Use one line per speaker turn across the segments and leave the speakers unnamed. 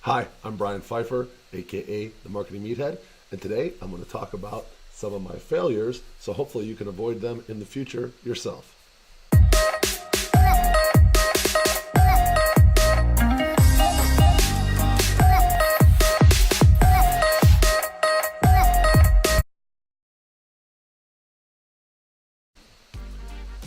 Hi, I'm Brian Pfeiffer, aka the Marketing Meathead, and today I'm going to talk about some of my failures so hopefully you can avoid them in the future yourself.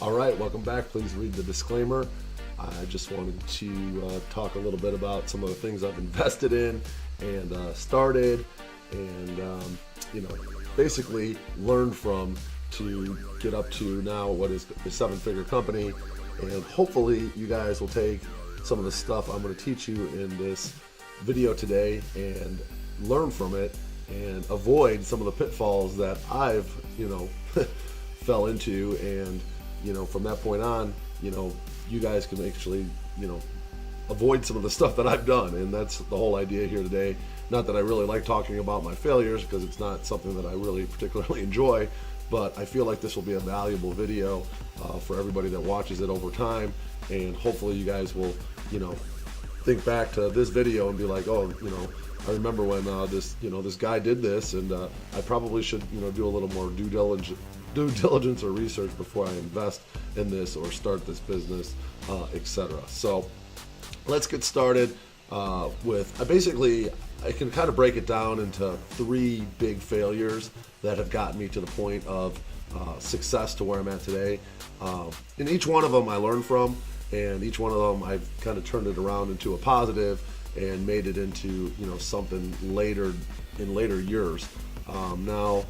All right, welcome back. Please read the disclaimer. I just wanted to talk a little bit about some of the things I've invested in and started and, basically learned from to get up to now what is a seven-figure company. And hopefully you guys will take some of the stuff I'm going to teach you in this video today and learn from it and avoid some of the pitfalls that I've, fell into. And from that point on, you guys can actually, avoid some of the stuff that I've done. And that's the whole idea here today. Not that I really like talking about my failures because it's not something that I really particularly enjoy, but I feel like this will be a valuable video for everybody that watches it over time. And hopefully you guys will, think back to this video and be like, oh, I remember when this guy did this, and I probably should, do a little more due diligence or research before I invest in this or start this business, etc. So let's get started with, I can kind of break it down into three big failures that have gotten me to the point of success to where I'm at today. And each one of them I learned from, and each one of them I've kind of turned it around into a positive and made it into something later in later years. Now,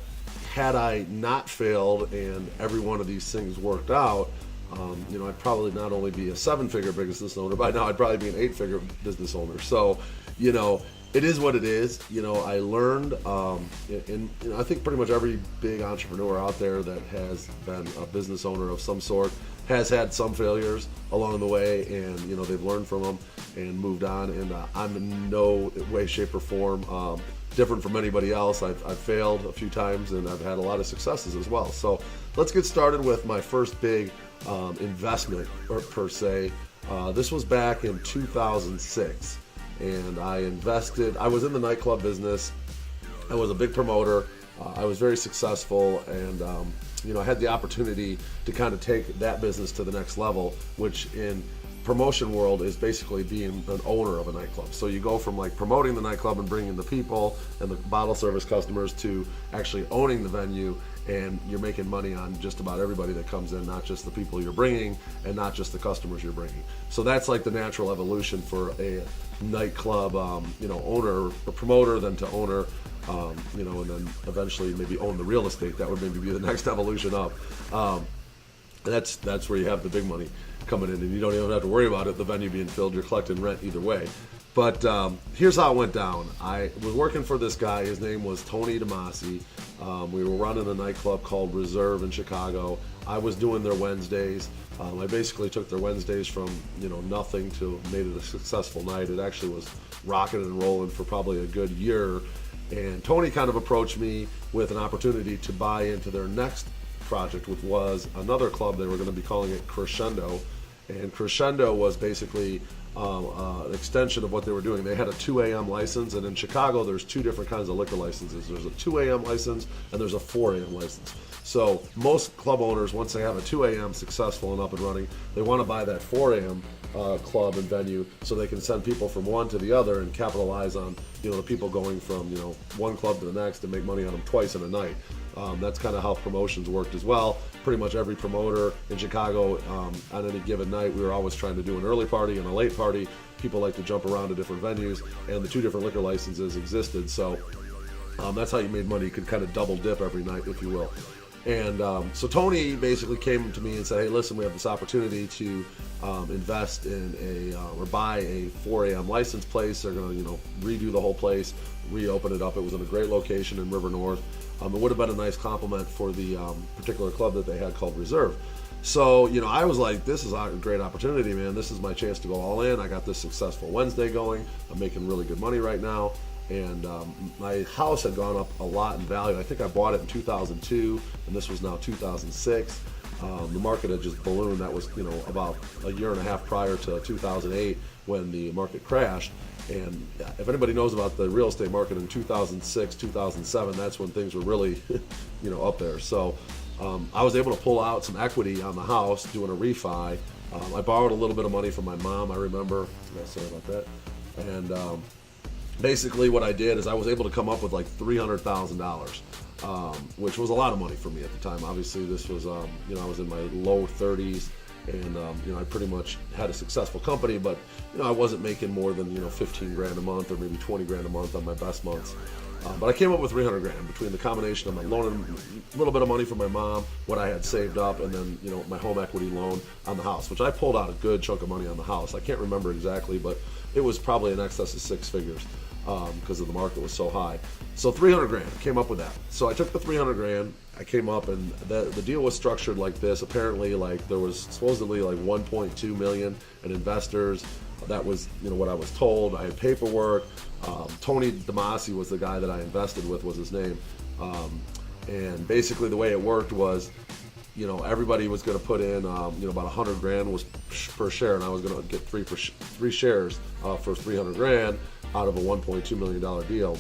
had I not failed and every one of these things worked out, I'd probably not only be a seven-figure business owner by now, I'd probably be an eight-figure business owner. So, it is what it is. I learned, and I think pretty much every big entrepreneur out there that has been a business owner of some sort has had some failures along the way, and they've learned from them and moved on. And I'm in no way, shape, or form different from anybody else. I've failed a few times, and I've had a lot of successes as well. So let's get started with my first big investment, per se. This was back in 2006. And I invested. I was in the nightclub business. I was a big promoter. I was very successful, and I had the opportunity to kind of take that business to the next level, which in promotion world is basically being an owner of a nightclub. So you go from like promoting the nightclub and bringing the people and the bottle service customers to actually owning the venue, and you're making money on just about everybody that comes in, not just the people you're bringing and not just the customers you're bringing. So that's like the natural evolution for a nightclub, owner or promoter, then to owner, and then eventually maybe own the real estate. That would maybe be the next evolution up. That's where you have the big money coming in, and you don't even have to worry about it, the venue being filled. You're collecting rent either way. But here's how it went down. I was working for this guy. His name was Tony DeMasi. We were running a nightclub called Reserve in Chicago. I was doing their Wednesdays. I basically took their Wednesdays from nothing to made it a successful night. It actually was rocking and rolling for probably a good year. And Tony kind of approached me with an opportunity to buy into their next project, which was another club. They were going to be calling it Crescendo. And Crescendo was basically an extension of what they were doing. They had a 2 a.m. license, and in Chicago there's two different kinds of liquor licenses. There's a 2 a.m. license and there's a 4 a.m. license. So most club owners, once they have a 2 a.m. successful and up and running, they want to buy that 4 a.m. Club and venue so they can send people from one to the other and capitalize on the people going from one club to the next and make money on them twice in a night. That's kind of how promotions worked as well. Pretty much every promoter in Chicago, on any given night, we were always trying to do an early party and a late party. People like to jump around to different venues, and the two different liquor licenses existed. So that's how you made money. You could kind of double dip every night, if you will. And so Tony basically came to me and said, hey, listen, we have this opportunity to invest in or buy a 4 a.m. license place. They're going to, redo the whole place, reopen it up. It was in a great location in River North. It would have been a nice compliment for the particular club that they had called Reserve. So, I was like, this is a great opportunity, man. This is my chance to go all in. I got this successful Wednesday going. I'm making really good money right now. And my house had gone up a lot in value. I think I bought it in 2002, and this was now 2006. The market had just ballooned. That was, about a year and a half prior to 2008 when the market crashed. And if anybody knows about the real estate market in 2006, 2007, that's when things were really, up there. So I was able to pull out some equity on the house doing a refi. I borrowed a little bit of money from my mom, I remember. Sorry about that. And basically what I did is I was able to come up with like $300,000, which was a lot of money for me at the time. Obviously this was, I was in my low 30s, and I pretty much had a successful company, but I wasn't making more than 15 grand a month or maybe 20 grand a month on my best months. But I came up with 300 grand between the combination of my loaning a little bit of money from my mom, what I had saved up, and then my home equity loan on the house, which I pulled out a good chunk of money on the house. I can't remember exactly, but it was probably in excess of 6 figures because of the market was so high. So 300 grand, I came up with that. So I took the 300 grand, I came up, and the deal was structured like this. Apparently, like there was supposedly like 1.2 million in investors. That was what I was told. I had paperwork. Tony DeMasi was the guy that I invested with, was his name. And basically the way it worked was, everybody was going to put in, about 100 grand was per share, and I was going to get three shares for 300 grand out of a $1.2 million deal.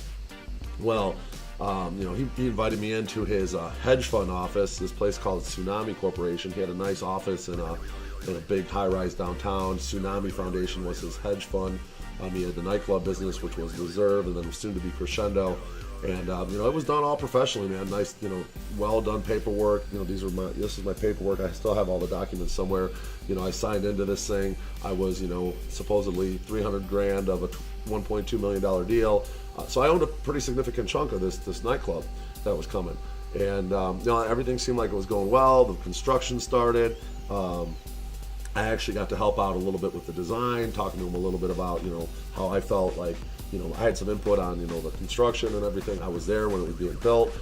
Well, he invited me into his hedge fund office, this place called Tsunami Corporation. He had a nice office in a big high-rise downtown. Tsunami Foundation was his hedge fund. He had the nightclub business, which was Reserve, and then soon to be Crescendo. And it was done all professionally, man. Nice, well done paperwork. This is my paperwork. I still have all the documents somewhere. I signed into this thing. I was, supposedly 300 grand of a $1.2 million deal. So I owned a pretty significant chunk of this nightclub that was coming. And everything seemed like it was going well. The construction started. I actually got to help out a little bit with the design, talking to him a little bit about, how I felt like, I had some input on, the construction and everything. I was there when it was being built.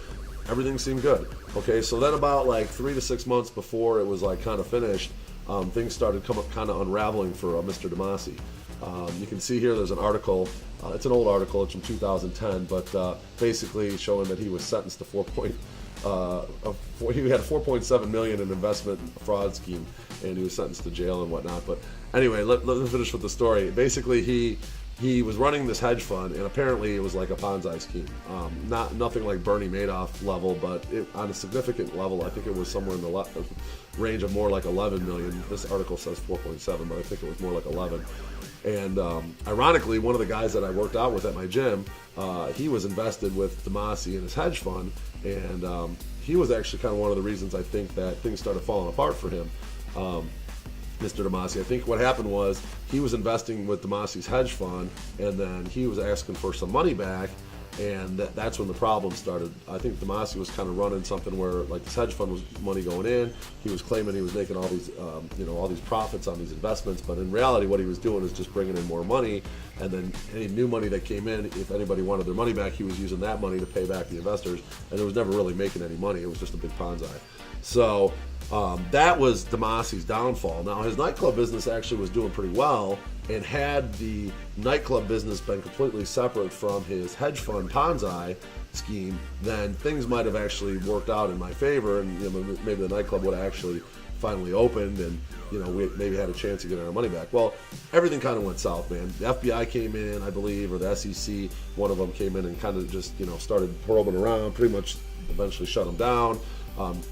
Everything seemed good. Okay, so then about like 3 to 6 months before it was like kind of finished, things started kind of unraveling for Mr. DeMasi. You can see here there's an article. It's an old article. It's from 2010, but basically showing that he was sentenced to he had a 4.7 million in investment fraud scheme, and he was sentenced to jail and whatnot. But anyway, let me finish with the story. Basically, he was running this hedge fund, and apparently it was like a Ponzi scheme. Nothing like Bernie Madoff level, but on a significant level. I think it was somewhere in the range of more like 11 million. This article says 4.7, but I think it was more like 11. And ironically, one of the guys that I worked out with at my gym, he was invested with DeMasi in his hedge fund, and he was actually kind of one of the reasons I think that things started falling apart for him. Mr. DeMasi, I think what happened was he was investing with DeMasi's hedge fund, and then he was asking for some money back, and that's when the problem started. I think DeMasi was kind of running something where like this hedge fund was money going in. He was claiming he was making all these, all these profits on these investments, but in reality, what he was doing is just bringing in more money, and then any new money that came in, if anybody wanted their money back, he was using that money to pay back the investors, and it was never really making any money. It was just a big Ponzi. So that was DeMasi's downfall. Now his nightclub business actually was doing pretty well, and had the nightclub business been completely separate from his hedge fund Ponzi scheme, then things might have actually worked out in my favor, and maybe the nightclub would have actually finally opened, and we maybe had a chance to get our money back. Well, everything kind of went south, man. The FBI came in, I believe, or the SEC, one of them came in and kind of just started probing around, pretty much eventually shut him down.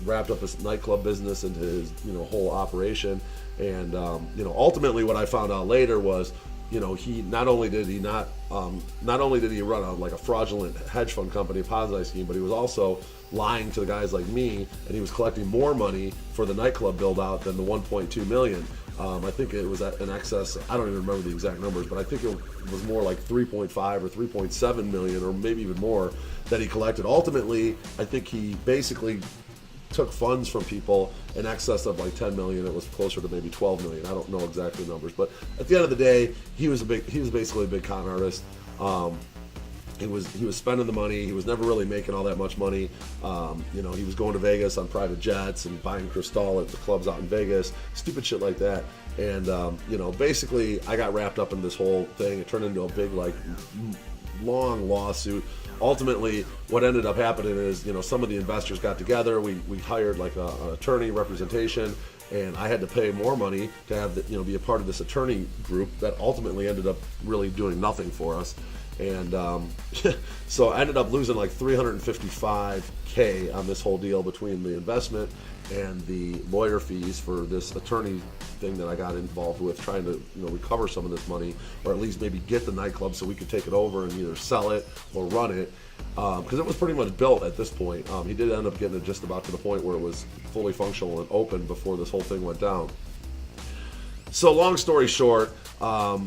Wrapped up his nightclub business into his whole operation, and ultimately what I found out later was he not only did he run a fraudulent hedge fund company, a Ponzi scheme, but he was also lying to the guys like me, and he was collecting more money for the nightclub build out than the 1.2 million. I think it was in excess, I don't even remember the exact numbers, but I think it was more like 3.5 or 3.7 million, or maybe even more, that he collected. Ultimately, I think he basically took funds from people in excess of like 10 million. It was closer to maybe 12 million. I don't know exactly the numbers, but at the end of the day, he was basically a big con artist. He was spending the money. He was never really making all that much money. He was going to Vegas on private jets and buying Cristal at the clubs out in Vegas, stupid shit like that. And basically, I got wrapped up in this whole thing. It turned into a big long lawsuit. Ultimately, what ended up happening is, some of the investors got together. We hired like an attorney representation, and I had to pay more money to have be a part of this attorney group that ultimately ended up really doing nothing for us. And so I ended up losing like $355K on this whole deal between the investment and the lawyer fees for this attorney thing that I got involved with, trying to recover some of this money, or at least maybe get the nightclub so we could take it over and either sell it or run it, because it was pretty much built at this point. He did end up getting it just about to the point where it was fully functional and open before this whole thing went down. So long story short, at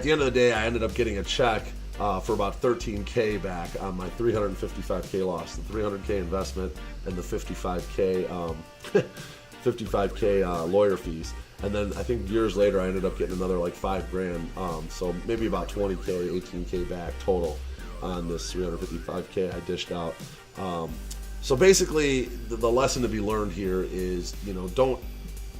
the end of the day, I ended up getting a check for about $13K back on my $355K loss, the $300K investment and the $55K lawyer fees. And then I think years later, I ended up getting another like $5,000, so maybe about $20K, $18K back total on this $355K I dished out. So basically, the lesson to be learned here is, don't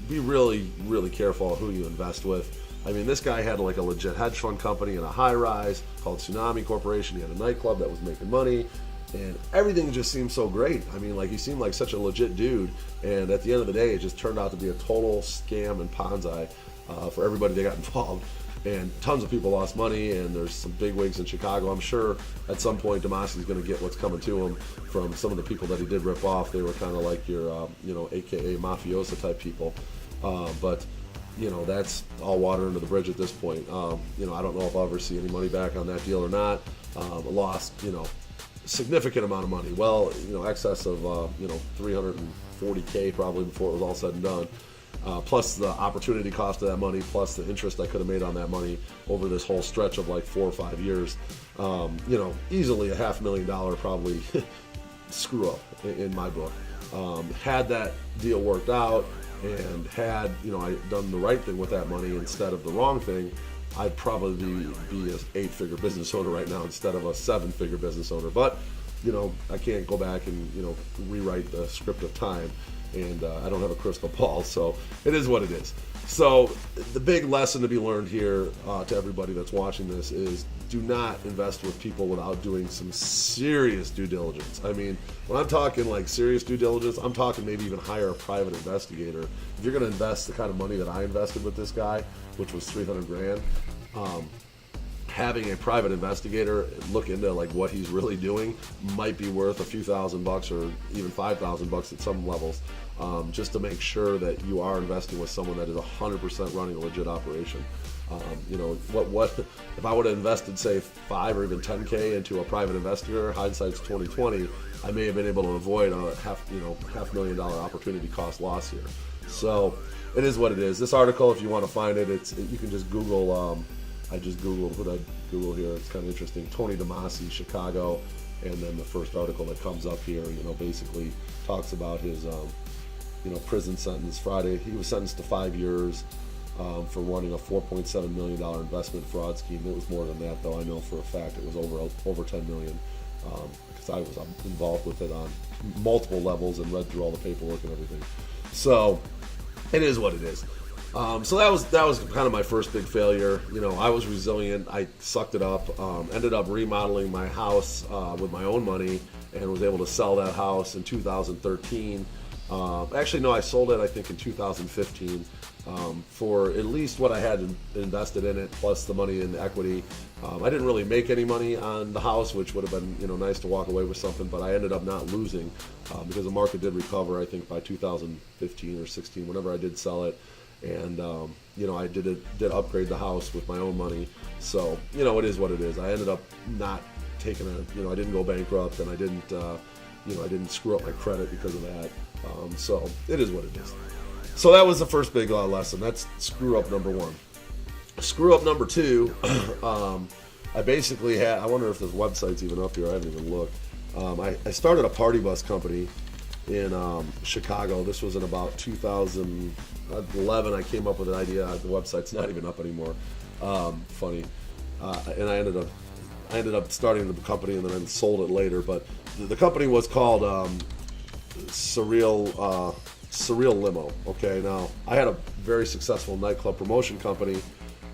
be really, really careful who you invest with. I mean, this guy had like a legit hedge fund company and a high rise called Tsunami Corporation. He had a nightclub that was making money, and everything just seemed so great. I mean, like, he seemed like such a legit dude, and at the end of the day, it just turned out to be a total scam and Ponzi for everybody that got involved. And tons of people lost money, and there's some big wigs in Chicago. I'm sure at some point Demasi's going to get what's coming to him from some of the people that he did rip off. They were kind of like your, AKA mafiosa type people. But that's all water under the bridge at this point. I don't know if I'll ever see any money back on that deal or not. I lost, significant amount of money. Well, excess of, 340K probably before it was all said and done. Plus the opportunity cost of that money, plus the interest I could have made on that money over this whole stretch of like 4 or 5 years. Easily a $500,000 probably screw up in my book. Had that deal worked out, and had I done the right thing with that money instead of the wrong thing, I'd probably be an 8-figure business owner right now instead of a 7-figure business owner. But I can't go back and rewrite the script of time, and I don't have a crystal ball, so it is what it is. So the big lesson to be learned here to everybody that's watching this is, do not invest with people without doing some serious due diligence. I mean, when I'm talking like serious due diligence, I'm talking maybe even hire a private investigator. If you're going to invest the kind of money that I invested with this guy, which was $300,000, having a private investigator look into like what he's really doing might be worth a few $1,000 or even $5,000 at some levels, just to make sure that you are investing with someone that is 100% running a legit operation. What if I would have invested, say, 5 or even 10K into a private investigator? Hindsight's 2020. I may have been able to avoid a $500,000 opportunity cost loss here. So it is what it is. This article, if you want to find it, you can just Google. I just Googled, what did I Google here? It's kind of interesting. Tony Demasi, Chicago, and then the first article that comes up here, basically talks about his, prison sentence. Friday, he was sentenced to 5 years for running a $4.7 million investment fraud scheme. It was more than that, though. I know for a fact it was over $10 million, because I was involved with it on multiple levels and read through all the paperwork and everything. So it is what it is. So that was kind of my first big failure. I was resilient. I sucked it up. Ended up remodeling my house with my own money, and was able to sell that house in 2013. Actually, no, I sold it I think in 2015 for at least what I had invested in it, plus the money in the equity. I didn't really make any money on the house, which would have been nice to walk away with something, but I ended up not losing because the market did recover. I think by 2015 or 16, whenever I did sell it. And I did upgrade the house with my own money, so it is what it is. I ended up not taking I didn't go bankrupt, and I didn't screw up my credit because of that. So it is what it is. So that was the first big lesson. That's screw up number one. Screw up number two. I basically had. I wonder if this website's even up here. I haven't even looked. I started a party bus company in Chicago. This was in about 2011. I came up with an idea. The website's not even up anymore. Funny. And I ended up starting the company, and then I sold it later. But the company was called Surreal Limo. Okay, now I had a very successful nightclub promotion company,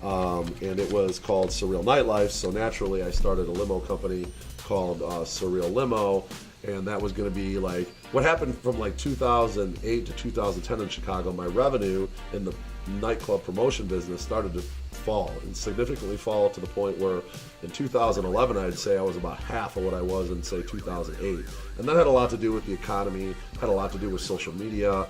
and it was called Surreal Nightlife. So naturally, I started a limo company called Surreal Limo. and that was going to be like what happened from like 2008 to 2010 in Chicago. My revenue in the nightclub promotion business started to fall, and significantly fall, to the point where in 2011 I'd say I was about half of what I was in, say, 2008. And that had a lot to do with the economy, had a lot to do with social media.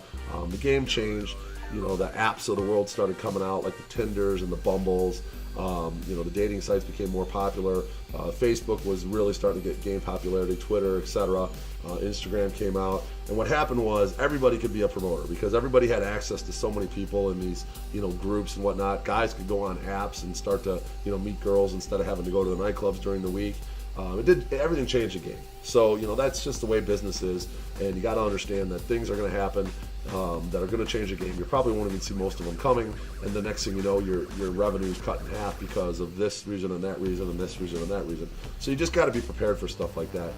The game changed. You know, the apps of the world started coming out, like the Tinders and the Bumbles. You know, the dating sites became more popular. Facebook was really starting to gain popularity, Twitter, etc. Instagram came out, and what happened was everybody could be a promoter because everybody had access to so many people in these, you know, groups and whatnot. Guys could go on apps and start to, you know, meet girls instead of having to go to the nightclubs during the week. Everything changed the game. So, you know, that's just the way business is, and you got to understand that things are going to happen that are going to change the game. You probably won't even see most of them coming, and the next thing you know, your revenue is cut in half because of this reason and that reason and this reason and that reason. So you just got to be prepared for stuff like that,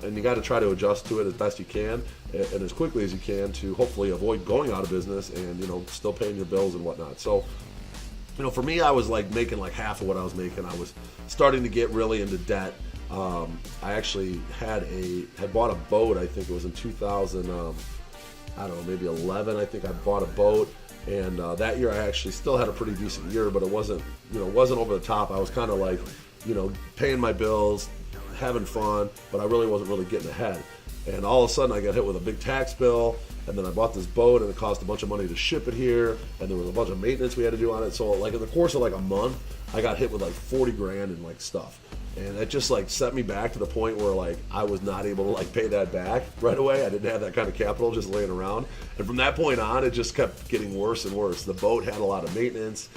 and you got to try to adjust to it as best you can and as quickly as you can to hopefully avoid going out of business and, you know, still paying your bills and whatnot. So, you know, for me, I was like making like half of what I was making. I was starting to get really into debt. I actually had bought a boat. I think it was in 2000. I don't know, maybe 11. I think I bought a boat, and that year I actually still had a pretty decent year, but it wasn't over the top. I was kind of like, you know, paying my bills, having fun, but I really wasn't really getting ahead. And all of a sudden I got hit with a big tax bill, and then I bought this boat, and it cost a bunch of money to ship it here, and there was a bunch of maintenance we had to do on it. So like in the course of like a month, I got hit with like 40 grand in like stuff. And that just like set me back to the point where like I was not able to like pay that back right away. I didn't have that kind of capital just laying around. And from that point on, it just kept getting worse and worse. The boat had a lot of maintenance.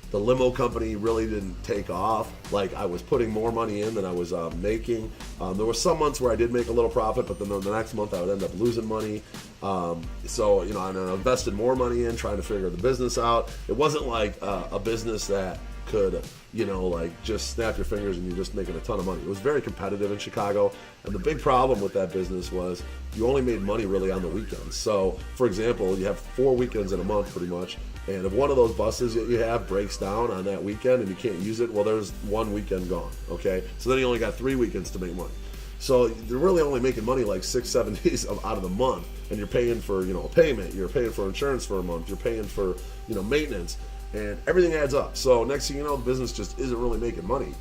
The limo company really didn't take off. Like I was putting more money in than I was making. There were some months where I did make a little profit, but then the next month I would end up losing money. So, you know, I invested more money in trying to figure the business out. It wasn't like a business that could, you know, like just snap your fingers and you're just making a ton of money. It was very competitive in Chicago, and the big problem with that business was you only made money really on the weekends. So, for example, you have 4 weekends in a month pretty much, and if one of those buses that you have breaks down on that weekend and you can't use it, well, there's 1 weekend gone, okay? So then you only got 3 weekends to make money. So you're really only making money like 6-7 days out of the month, and you're paying for, you know, a payment, you're paying for insurance for a month, you're paying for, you know, maintenance, and everything adds up. So next thing you know, the business just isn't really making money.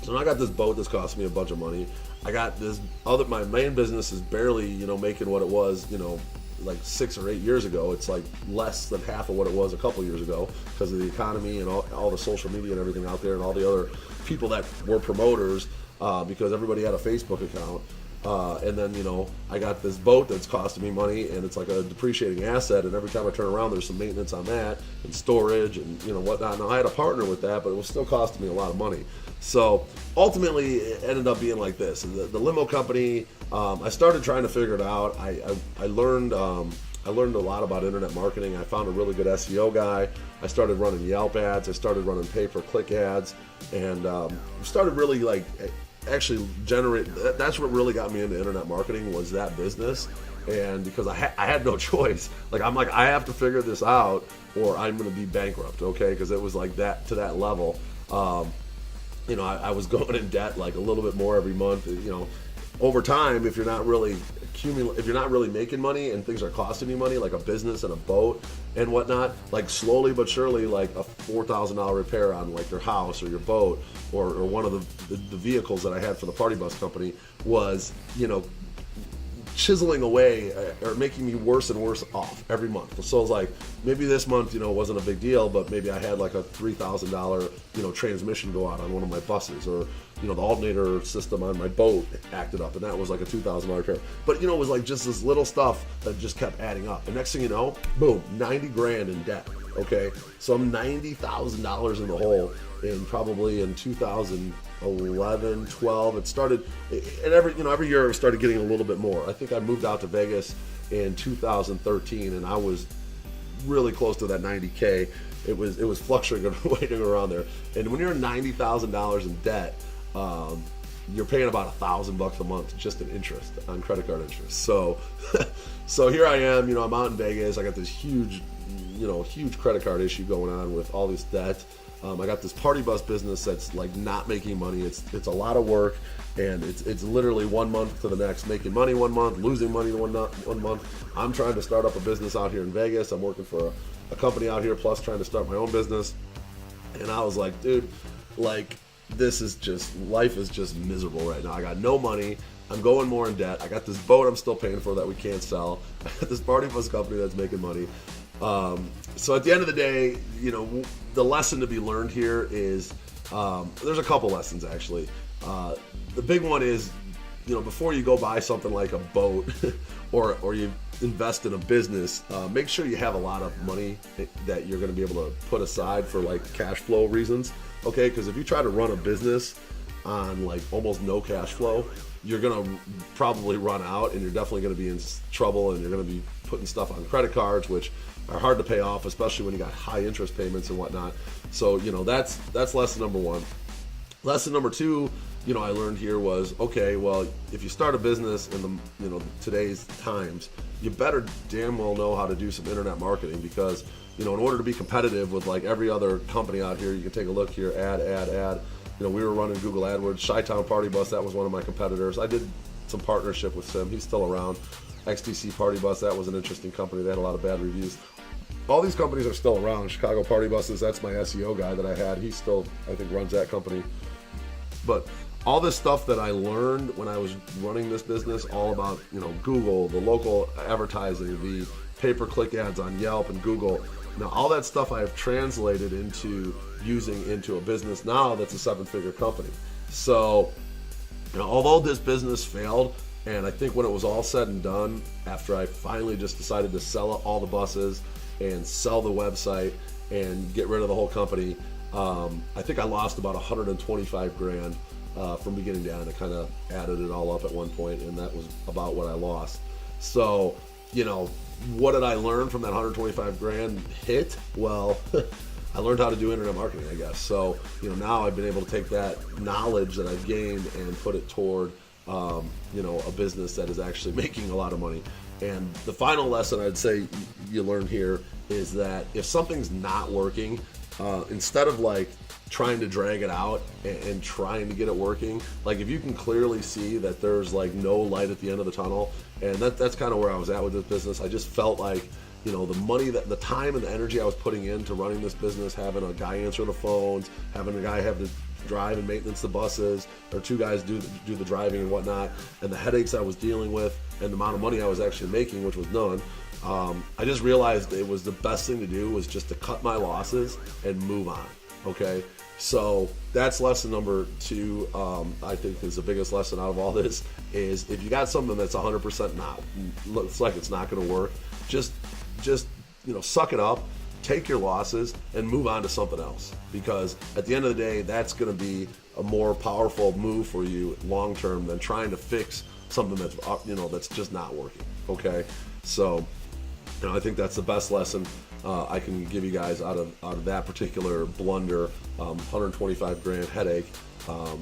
So now I got this boat that's costing me a bunch of money. I got this my main business is barely, you know, making what it was, you know, like 6 or 8 years ago. It's like less than half of what it was a couple years ago because of the economy and all the social media and everything out there and all the other people that were promoters, because everybody had a Facebook account. And then, you know, I got this boat that's costing me money, and it's like a depreciating asset, and every time I turn around there's some maintenance on that and storage and, you know, whatnot. Now I had a partner with that, but it was still costing me a lot of money. So ultimately it ended up being like this. And the limo company, I started trying to figure it out. I learned a lot about internet marketing. I found a really good SEO guy. I started running Yelp ads. I started running pay-per-click ads, and started really like actually generate. That's what really got me into internet marketing, was that business. And because I had no choice, like I have to figure this out or I'm going to be bankrupt, okay? Because it was like that, to that level. You know, I was going in debt like a little bit more every month. You know, over time, if you're not really making money and things are costing you money, like a business and a boat and whatnot, like slowly but surely, like a $4,000 repair on like your house or your boat or one of the vehicles that I had for the party bus company was, you know, chiseling away or making me worse and worse off every month. So it was like, maybe this month, you know, wasn't a big deal, but maybe I had like a $3,000, you know, transmission go out on one of my buses, or, you know, the alternator system on my boat acted up, and that was like a $2,000 repair. But, you know, it was like just this little stuff that just kept adding up. And next thing you know, boom, 90 grand in debt. Okay, so I'm $90,000 in the hole probably in 2011, 12. It started, and every year it started getting a little bit more. I think I moved out to Vegas in 2013, and I was really close to that 90K. It was fluctuating, waiting around there. And when you're $90,000 in debt, you're paying about $1,000 a month just in interest, on credit card interest. So, so here I am. You know, I'm out in Vegas. I got this huge credit card issue going on with all this debt. I got this party bus business that's like not making money. It's a lot of work, and it's literally 1 month to the next, making money 1 month, losing money 1 month. I'm trying to start up a business out here in Vegas. I'm working for a company out here, plus trying to start my own business. And I was like, dude, like, this is just, life is just miserable right now. I got no money. I'm going more in debt. I got this boat I'm still paying for that we can't sell. I got this party bus company that's making money. So at the end of the day, you know, the lesson to be learned here is, there's a couple lessons actually. The big one is, you know, before you go buy something like a boat or you invest in a business, make sure you have a lot of money that you're going to be able to put aside for like cash flow reasons. Okay, because if you try to run a business on like almost no cash flow, you're going to probably run out, and you're definitely going to be in trouble, and you're going to be putting stuff on credit cards, which are hard to pay off, especially when you got high interest payments and whatnot. So, you know, that's lesson number one. Lesson number two, you know, I learned here was, okay, well, if you start a business in the, you know, today's times, you better damn well know how to do some internet marketing, because, you know, in order to be competitive with like every other company out here, you can take a look here, ad. You know, we were running Google AdWords. Chi-Town Party Bus, that was one of my competitors. I did some partnership with Sim. He's still around. XTC Party Bus, that was an interesting company. They had a lot of bad reviews. All these companies are still around. Chicago Party Buses, that's my SEO guy that I had. He still, I think, runs that company. But all this stuff that I learned when I was running this business, all about, you know, Google, the local advertising, the pay-per-click ads on Yelp and Google. Now, all that stuff I have translated into using into a business now that's a 7-figure company. So, you know, although this business failed, and I think when it was all said and done, after I finally just decided to sell all the buses and sell the website and get rid of the whole company, I think I lost about 125 grand from beginning to end. I kind of added it all up at one point, and that was about what I lost. So, you know, what did I learn from that 125 grand hit? Well, I learned how to do internet marketing, I guess. So, you know, now I've been able to take that knowledge that I've gained and put it toward, you know, a business that is actually making a lot of money. And the final lesson I'd say you learn here is that if something's not working, instead of like trying to drag it out and trying to get it working, like if you can clearly see that there's like no light at the end of the tunnel, and that's kind of where I was at with this business. I just felt like, you know, the money, that the time and the energy I was putting into running this business, having a guy answer the phones, having a guy have to drive and maintenance the buses, or two guys do the driving and whatnot, and the headaches I was dealing with, and the amount of money I was actually making, which was none. I just realized it was the best thing to do was just to cut my losses and move on. Okay, so that's lesson number two. I think is the biggest lesson out of all this is if you got something that's 100% not, looks like it's not going to work, just you know, suck it up, take your losses, and move on to something else. Because at the end of the day, that's going to be a more powerful move for you long term than trying to fix something that's, you know, that's just not working. Okay, so, you know, I think that's the best lesson I can give you guys out of that particular blunder. 125 grand headache.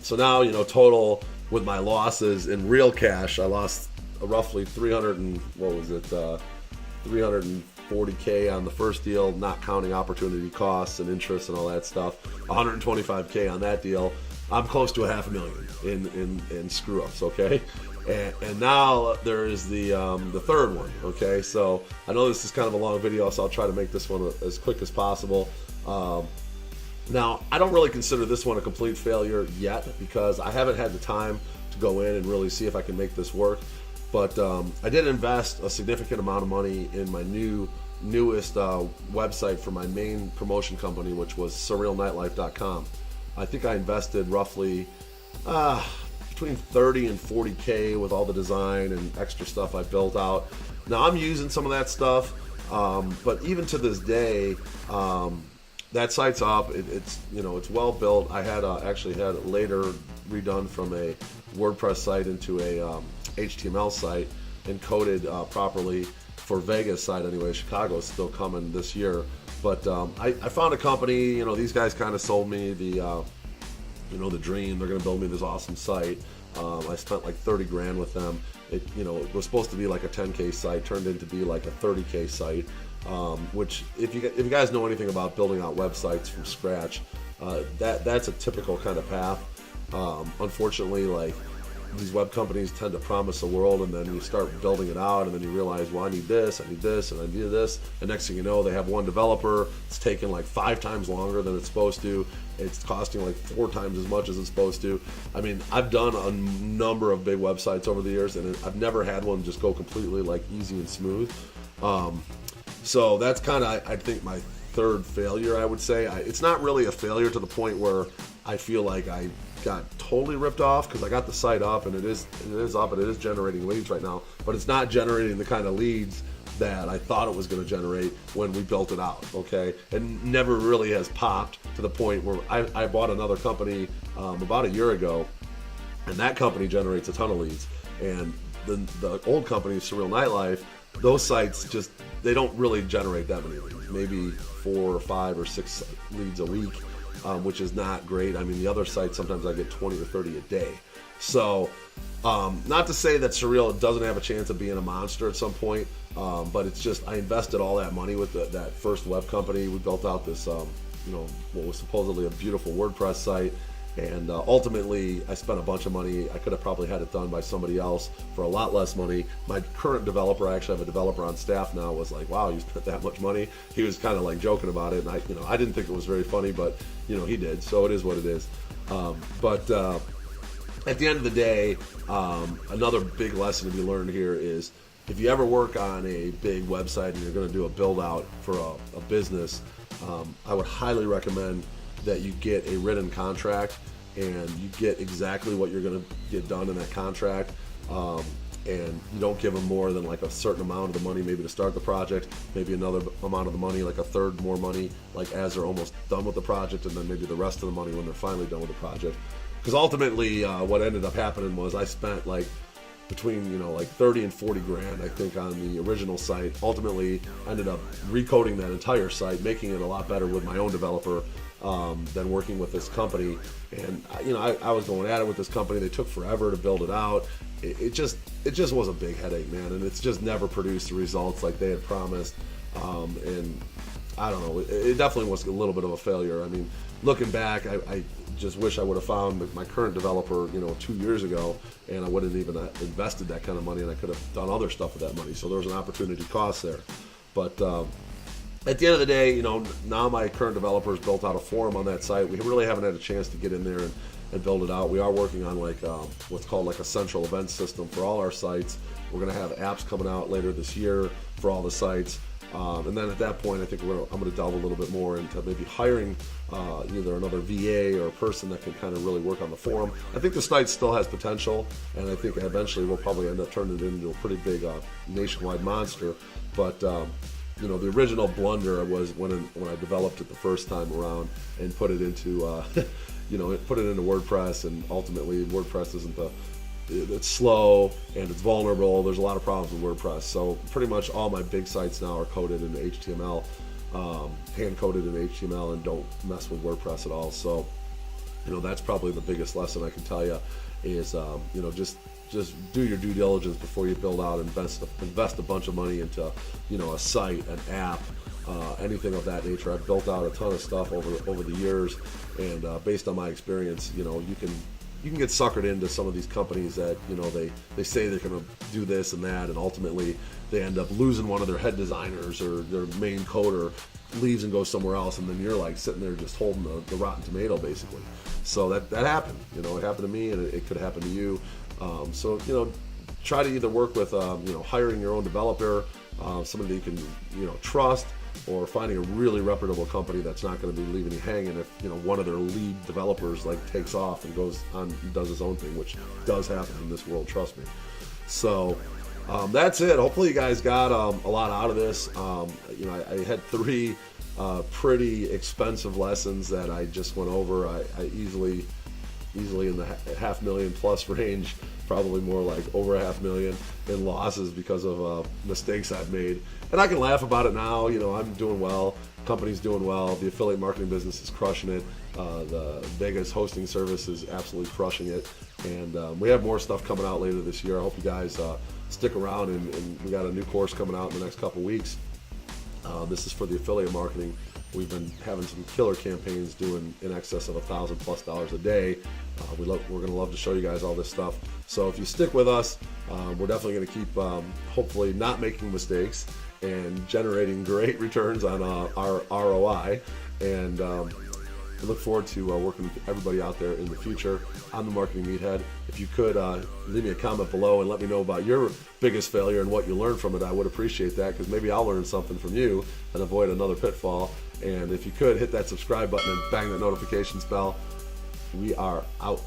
So now, you know, total with my losses in real cash, I lost roughly 340K on the first deal, not counting opportunity costs and interest and all that stuff. 125K on that deal. I'm close to $500,000 in screw ups. Okay. And now there is the third one. Okay, so I know this is kind of a long video, so I'll try to make this one as quick as possible. Now, I don't really consider this one a complete failure yet because I haven't had the time to go in and really see if I can make this work. But I did invest a significant amount of money in my newest website for my main promotion company, which was surrealnightlife.com. I think I invested roughly between 30 and 40K with all the design and extra stuff I built out. Now I'm using some of that stuff, but even to this day, that site's up. It's, you know, it's well built. I had actually had it later redone from a WordPress site into a HTML site and coded properly for Vegas site anyway. Chicago's still coming this year, but I found a company. You know, these guys kind of sold me the you know, the dream. They're going to build me this awesome site. I spent like 30 grand with them. It, you know, it was supposed to be like a 10K site, turned into be like a 30K site. Which, if you guys know anything about building out websites from scratch, That's a typical kind of path. Unfortunately, like, these web companies tend to promise the world, and then you start building it out, and then you realize, well, I need this, and I need this, and next thing you know, they have one developer. It's taking like 5 times longer than it's supposed to. It's costing like 4 times as much as it's supposed to. I mean, I've done a number of big websites over the years, and I've never had one just go completely like easy and smooth. So that's kind of, I think, my third failure, I would say. It's not really a failure to the point where I feel like I got totally ripped off, because I got the site up, and it is up, and it is generating leads right now, but it's not generating the kind of leads that I thought it was going to generate when we built it out, okay? And never really has popped to the point where I bought another company about a year ago, and that company generates a ton of leads. And the old company, Surreal Nightlife, those sites just, they don't really generate that many leads, maybe 4 or 5 or 6 leads a week. Which is not great. I mean, the other sites, sometimes I get 20 or 30 a day. So, not to say that Surreal doesn't have a chance of being a monster at some point, but it's just, I invested all that money with that first web company. We built out this, what was supposedly a beautiful WordPress site. And ultimately, I spent a bunch of money. I could have probably had it done by somebody else for a lot less money. My current developer, I actually have a developer on staff now, was like, wow, you spent that much money? He was kind of like joking about it, and I didn't think it was very funny, but he did, so it is what it is. But at the end of the day, another big lesson to be learned here is, if you ever work on a big website and you're going to do a build out for a business, I would highly recommend that you get a written contract, and you get exactly what you're going to get done in that contract, and you don't give them more than like a certain amount of the money, maybe to start the project, maybe another amount of the money, like a third more money, like as they're almost done with the project, and then maybe the rest of the money when they're finally done with the project. Because ultimately, what ended up happening was I spent like between like 30 and 40 grand, I think, on the original site. Ultimately, I ended up recoding that entire site, making it a lot better with my own developer than working with this company. And I was going at it with this company. They took forever to build it out. It just was a big headache, man, and it's just never produced the results like they had promised. And I don't know, it definitely was a little bit of a failure. I mean, looking back, I just wish I would have found my current developer 2 years ago, and I wouldn't even invested that kind of money, and I could have done other stuff with that money. So there was an opportunity cost there. But at the end of the day, now my current developers built out a forum on that site. We really haven't had a chance to get in there and build it out. We are working on like what's called like a central event system for all our sites. We're going to have apps coming out later this year for all the sites. And then at that point, I think I'm going to delve a little bit more into maybe hiring either another VA or a person that can kind of really work on the forum. I think the site still has potential, and I think eventually we'll probably end up turning it into a pretty big nationwide monster. But the original blunder was when I developed it the first time around and put it into put it into WordPress, and ultimately WordPress isn't it's slow and it's vulnerable. There's a lot of problems with WordPress. So pretty much all my big sites now are coded in HTML, hand-coded in HTML, and don't mess with WordPress at all. So, that's probably the biggest lesson I can tell you is, just do your due diligence before you build out. Invest a bunch of money into, a site, an app, anything of that nature. I've built out a ton of stuff over the years, and based on my experience, you can get suckered into some of these companies that they say they're going to do this and that, and ultimately they end up losing one of their head designers, or their main coder leaves and goes somewhere else, and then you're like sitting there just holding the rotten tomato basically. So that happened. It happened to me, and it could happen to you. So try to either work with hiring your own developer, somebody that you can trust, or finding a really reputable company that's not going to be leaving you hanging if one of their lead developers takes off and goes on and does his own thing, which does happen in this world, trust me. So that's it. Hopefully you guys got a lot out of this. I had 3 pretty expensive lessons that I just went over. I easily in the $500,000 plus range, probably more like over $500,000 in losses because of mistakes I've made. And I can laugh about it now. I'm doing well, company's doing well, the affiliate marketing business is crushing it, the Vegas hosting service is absolutely crushing it, and we have more stuff coming out later this year. I hope you guys stick around, and we got a new course coming out in the next couple weeks. This is for the affiliate marketing We've been having some killer campaigns doing in excess of $1,000+ a day. We're going to love to show you guys all this stuff. So if you stick with us, we're definitely going to keep hopefully not making mistakes and generating great returns on our ROI. And we look forward to working with everybody out there in the future. I'm the Marketing Meathead. If you could leave me a comment below and let me know about your biggest failure and what you learned from it, I would appreciate that, because maybe I'll learn something from you and avoid another pitfall. And if you could, hit that subscribe button and bang that notifications bell. We are out.